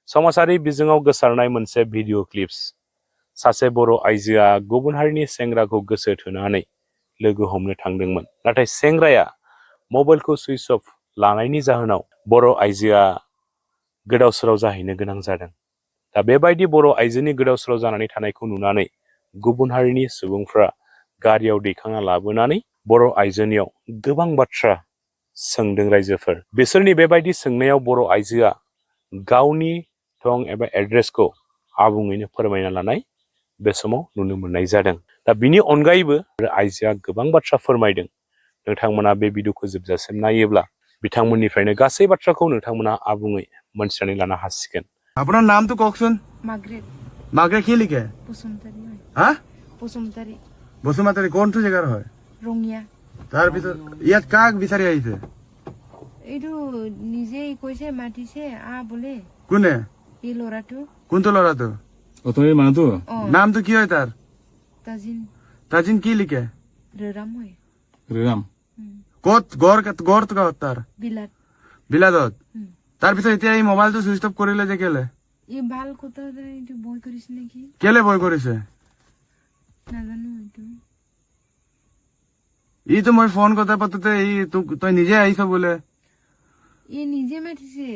समाजारि बिजोङाव गोसारनाय मोनसे भिडिअ क्लिप्स सासे बर' आइजोआ गुबुन हारिनि सेंग्राखौ गोसो थोनानै लोगो हमनो थांदोंमोन। नाथाय सेंग्राया मबाइलखौ सुइच अफ लानायनि जाहोनाव बर' आइजोआ गोदाव सोराव जाहैनो गोनां जादों। दा बेबायदि बर' आइजोनि गोदाव सोराव जानानै थानायखौ नुनानै गुबुन हारिनि सुबुंफ्रा गारियाव दैखांना लाबोनानै बर' आइजोनियाव गोबां बाथ्रा सोंदों रायजोफोर। बिसोरनि बेबायदि सोंनायाव बर' आइजोआ गावनि थं एबा एड्रेसखौ आबुङैनो फोरमायना लानाय बे समाव नुनो मोननाय जादों। दा बिनि अनगायैबो आइजोआ गोबां बाथ्रा फोरमायदों। नोंथांमोना बे भिडिअखौ जोबजासिम नायोब्ला बिथांमोननिफ्रायनो गासै बाथ्राखौ नोंथांमोना आबुङै मोनथिनानै लानो हासिगोन। আপনার নাম তো কওকচোন। মাগ্রেট মাগ্রেট কি লিখে? বসুমতারি হয়। হ্যাঁ বসুমতারি। বসুমতারি কোনটো জায়গার হয়? রঙিয়া। তাৰপিছত ইয়াত কাক বিচাৰি আহিছে? এইটো নিজেই কৈছে মাতিছে বোলে। কোনে? এই ল'ৰাটো। কোনটো ল'ৰাটো? অতৰি মানুহটো নামটো কি হয় তাৰ? তাজিন। তাজিন কি লিখে? ৰেৰাম হয়। ৰেৰাম ক'ত গড় তাৰ? বিলাত। বিলাদত। তাৰপিছত এতিয়া এই মোবাইলটো সুইচ অফ কৰিলে যে কেলে? এই ভাল কথা এইটো বই কৰিছে নেকি? কেলে বই কৰিছে? নাজানো এইটো। ইটো মই ফোন কথা পাতোতে তই নিজে আহিছ বোলে। এই নিজে মাতিছে।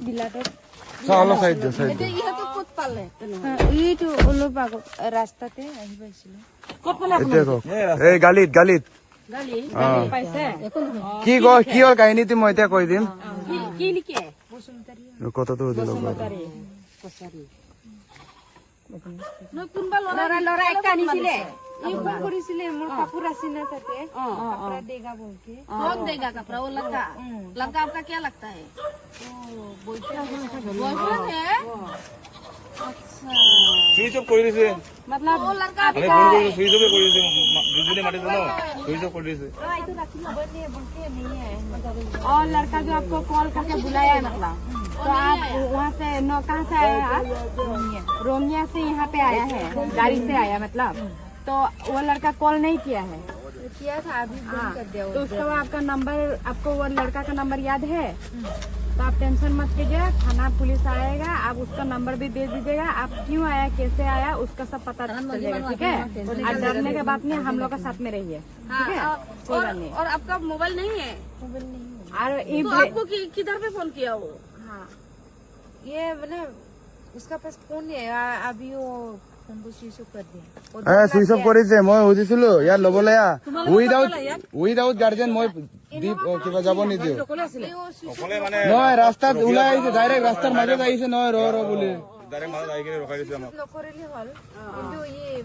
বিলাতত। অলপ চাইড দে চাইড দে। ইহঁতক ক'ত পালে? এইটো অলপ আগত ৰাস্তাতে আহি পাইছিলে। ক'ত পালে আপুনি? এই গালিত কি হ'ল কাহিনীটো মই এতিয়া কৈ দিম। কথাটো কৰিছিলে মোৰ কাপোৰ আছিল না তাতে देगा बोल के कौन देगा कपड़ा? वो लड़का लड़का आपका क्या लगता है? बॉयफ्रेंड है। अच्छा সুইচ অফ কৰি দিছে मतलब वो लड़का আমি ফোন কৰি সুইচ অফ কৰি দিছে দুজনে মাতিছে ন সুইচ অফ কৰি দিছে। और लड़का जो आपको कॉल करके बुलाया है मतलब तो आप वहाँ से कहाँ से आया है? रोमिया से यहाँ पे आया है, गाड़ी से आया मतलब। तो वो लड़का कॉल नहीं किया है? किया था अभी बंद कर दिया। तो उसका आपका नंबर, आपको वो लड़का का नंबर याद है? तो आप टेंशन मत कीजिए, थाना पुलिस आएगा, आप उसका नंबर भी दे दीजिएगा। आप क्यों आया, कैसे आया, उसका सब पता चलेगा, ठीक है? और डरने के बात नहीं, हम लोग का साथ में रहिए, ठीक है? कोई बात नहीं। और आपका मोबाइल नहीं है? मोबाइल नहीं है। और आपको किधर पे फोन किया वो? हाँ ये मतलब उसका पास फोन है अभी वो फोन को स्विच ऑफ कर दिया। সুইচ অফ কৰিছে মই সুধিছিলো ইয়াত ল'বলৈ উইদাউট গাৰ্জেন মই কিবা যাব নিদিওঁ। নহয় ৰাস্তাত ওলাই আহিছে, ডাইৰেক্ট ৰাস্তাৰ মাজত আহিছে নহয় ৰ বুলি। নকৰিলে হ'ল কিন্তু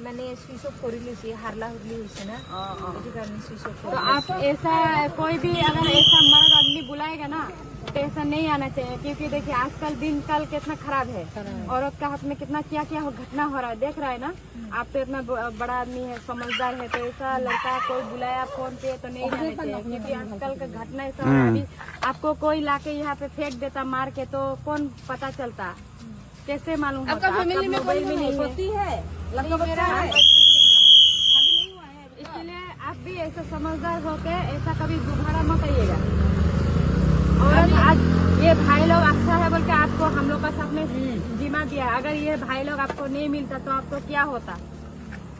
মানে সুইচ অফ কৰি লৈছে, হাৰলা হুৰলি হৈছে না সেইটো কাৰণে সুইচ অফ। तो आप ऐसा कोई भी अगर ऐसा मर्द आदमी बुलाएगा ना तो ऐसा नहीं आना चाहिए, क्योंकि देखिए आजकल दिन कल कितना खराब है, औरत का हाथ में कितना क्या क्या घटना हो रहा है, देख रहा है ना आप। तो इतना बड़ा आदमी है, समझदार है, तो ऐसा लड़का कोई बुलाया फोन पे तो नहीं जाना चाहिए, क्योंकि आजकल का घटना ऐसा हो रहा है। अभी आपको कोई लाके यहाँ पे फेंक देता मार के तो कौन पता चलता, कैसे मालूम होता? आपका फैमिली में कोई भी नहीं होती है, लड़का बच्चा है, इसलिए आप भी ऐसा समझदार होके ऐसा कभी दोबारा मत आइएगा। और आज ये भाई लोग अच्छा है बोल के आपको हम लोग का साथ में जिम्मा दिया, अगर ये भाई लोग आपको नहीं मिलता तो आपको क्या होता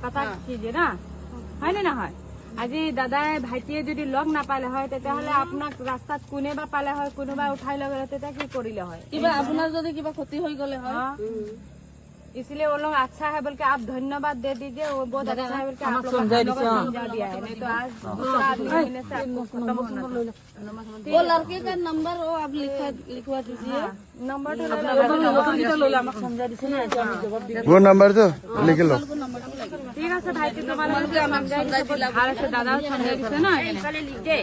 पता कीजिए ना, है ना है? আজি দাদাই ভাইটিয়ে যদি লগ নাপালে হয় তেতিয়াহ'লে আপোনাক ৰাস্তাত কোনেবা পালে হয়, কোনোবা উঠাই লৈ গ'লে তেতিয়া কি কৰিলে হয়? কিবা আপোনাৰ যদি কিবা ক্ষতি হৈ গ'লে হয়। इसलिए वो लोग अच्छा है बोल के आप धन्यवाद दे दीजिए, वो बहुत अच्छा है बोल के आप लोग समझा दिया है, नहीं तो आज दूसरा आदमी होने से आपको खत्म होना था। वो लड़के का नंबर वो आप लिखवा दीजिए, नंबर तो समझा दीजिए ना, वो नंबर तो लिख लो। ठीक है सर, भाई तुम्हारा समझा दीजिए, दादा समझा दीजिए ना, पहले लिख दे।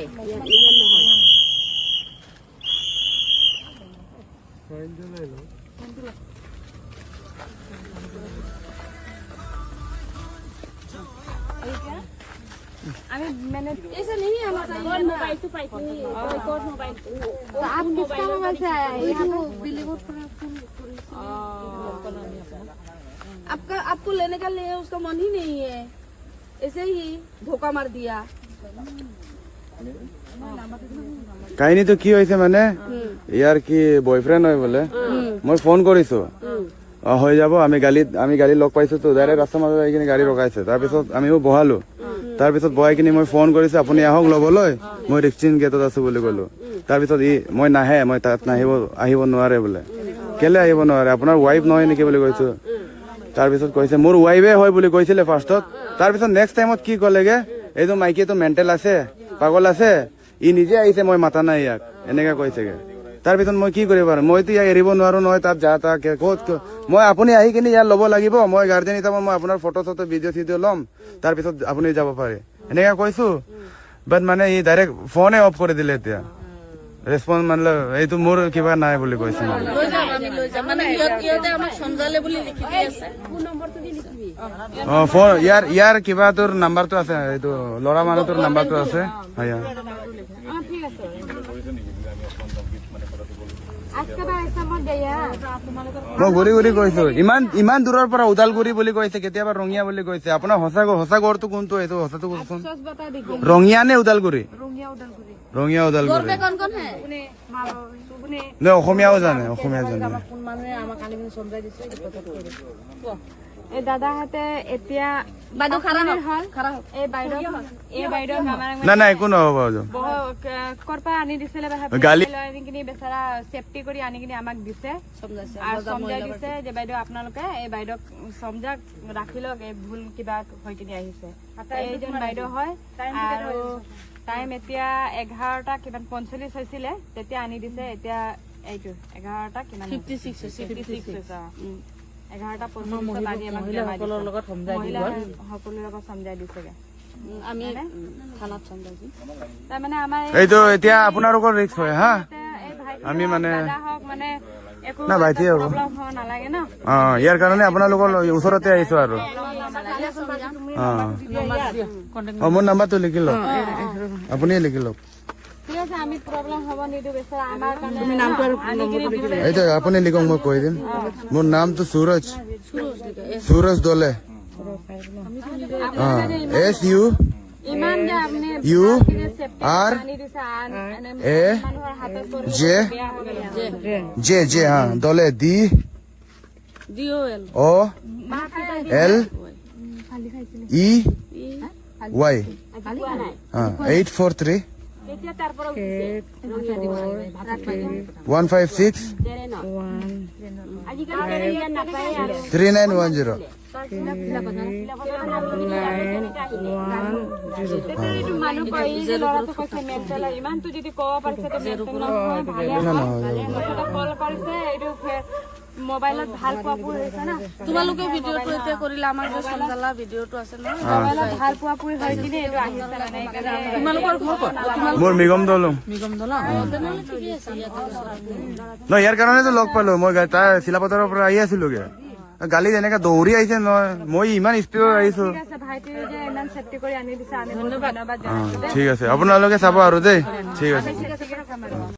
मैंने ऐसा नहीं है हमारा मोबाइल तो पाइप नहीं है, कोई मोबाइल। तो आप किसका मोबाइल से आया है यहाँ पे? आपका आपको लेने का ले उसका मन ही नहीं है, ऐसे ही धोखा मार दिया। কাহিনীটো কি হৈছে মানে ইয়াৰ কি বয়ফ্ৰেণ্ড হয় বোলে মই ফোন কৰিছো হৈ যাব আমি গাড়ী লগ পাইছো তো ডাইৰেক্ট ৰাস্তাৰ মাজত আহি কিনে গাড়ী ৰখাইছে তাৰপিছত আমিও বহালো তাৰপিছত বহাই কিনে মই ফোন কৰিছো আপুনি আহক ল'বলৈ মই ৰিক্সিন গেটত আছো বুলি ক'লো তাৰপিছত মই নাহে মই তাত আহিব নোৱাৰে বোলে কেলে আহিব নোৱাৰে আপোনাৰ ৱাইফ নহয় নেকি বুলি কৈছো তাৰপিছত কৈছে মোৰ ৱাইফে হয় বুলি কৈছিলে ফাৰ্ষ্টত তাৰপিছত নেক্সট টাইমত কি ক'লেগে এইটো মাইকীটো মেণ্টেল আছে পাগল আছে ই নিজে আহিছে মই মাতা নাই ইয়াক এনেকে কৈছেগে তাৰপিছত মই কি কৰিব পাৰো মইতো ইয়াক এৰিব নোৱাৰো নহয় তাত যা তা ক'ত মই আপুনি আহি কিনে ইয়াত ল'ব লাগিব মই গাৰ্জেন হিচাপে মই আপোনাৰ ফটো চটো ভিডিঅ' চিডিঅ' ল'ম তাৰপিছত আপুনি যাব পাৰে এনেকে কৈছো বাট মানে ই ডাইৰেক্ট ফোনে অফ কৰি দিলে এতিয়া ৰেছপন্স মানে এইটো মোৰ কিবা নাই বুলি কৈছে ফোন ইয়াৰ কিবা তোৰ নাম্বাৰটো আছে এইটো ল'ৰা মানুহটোৰ নাম্বাৰটো আছে মই ঘূৰি ঘূৰি কৈছো ইমান দূৰৰ পৰা ওদালগুৰি বুলি কৈছে কেতিয়াবা ৰঙিয়া বুলি কৈছে আপোনাৰ সঁচা ঘৰটো কোনটো এইটো সঁচাটো কওকচোন ৰঙিয়া নে ওদালগুৰি ৰঙিয়া ওদালগুৰি নে অসমীয়াও জানে এই দাদাহঁতে এতিয়া বাইদেউ নাই একো নহ'ব কৰ পৰা আনি দিছিলে গালি আনি কিনি বেচাৰা চেফটি কৰি আনি কিনি আমাক দিছে আৰু সমজাই দিছে যে বাইদেউ আপোনালোকে এই বাইদেউক সমজাক ৰাখি লওক এই ভুল কিবা হৈ কিনি আহিছে এইজন বাইদেউ হয় আৰু টাইম এতিয়া 11টা কিমান 45 হৈছিলে তেতিয়া আনি দিছে এতিয়া এইটো 11টা কিমান 56 হৈছে 11টা 45 আনি আমাক সকলোৰ লগত সমজাই দিছেগে আমি থানাত সমজাইছি তাৰমানে আমাৰ এইটো এতিয়া আপোনালোকৰ ৰিস্ক হয় হা আমি মানে না ভাইটি হ'ব নালাগে ন ইয়াৰ কাৰণে আপোনালোকৰ ওচৰতে আহিছো আৰু মোৰ নাম্বাৰটো লিখি লওক আপুনিয়ে লিখি লওক ঠিক আছে আমি প্ৰব্লেম হ'ব নিদিওঁ বেচাৰা আমাৰ কাৰণে এইটো আপুনি লিখক মই কৈ দিম মোৰ নামটো সুৰজ দলে SU ইমান যে আপুনি URAJ হা দলে DOLEY 843 156 3910 ইমানটো যদি ক'ব পাৰিছে কল কৰিছে এইটো মোবাইলত ভাল পোৱাপুৰি হৈছে না তোমালোকে ভিডিঅ'টো এতিয়া কৰিলা আমাৰ যে সঞ্জালা ভিডিঅ'টো আছে ন মোবাইলত ভাল পোৱাপুৰি হৈ কিনে এইটো আহিছে মানে তোমালোকৰ ঘৰ ক'ত মোৰ মিগম দলং ন ইয়াৰ কাৰণেতো লগ পালো মই তাৰ চিলাপথাৰৰ পৰা আহি আছিলোগে গালি যেনেকে দৌৰি আহিছে নহয় মই ইমান স্পীডত আহিছো ঠিক আছে ঠিক আছে আপোনালোকে চাব আৰু দেই ঠিক আছে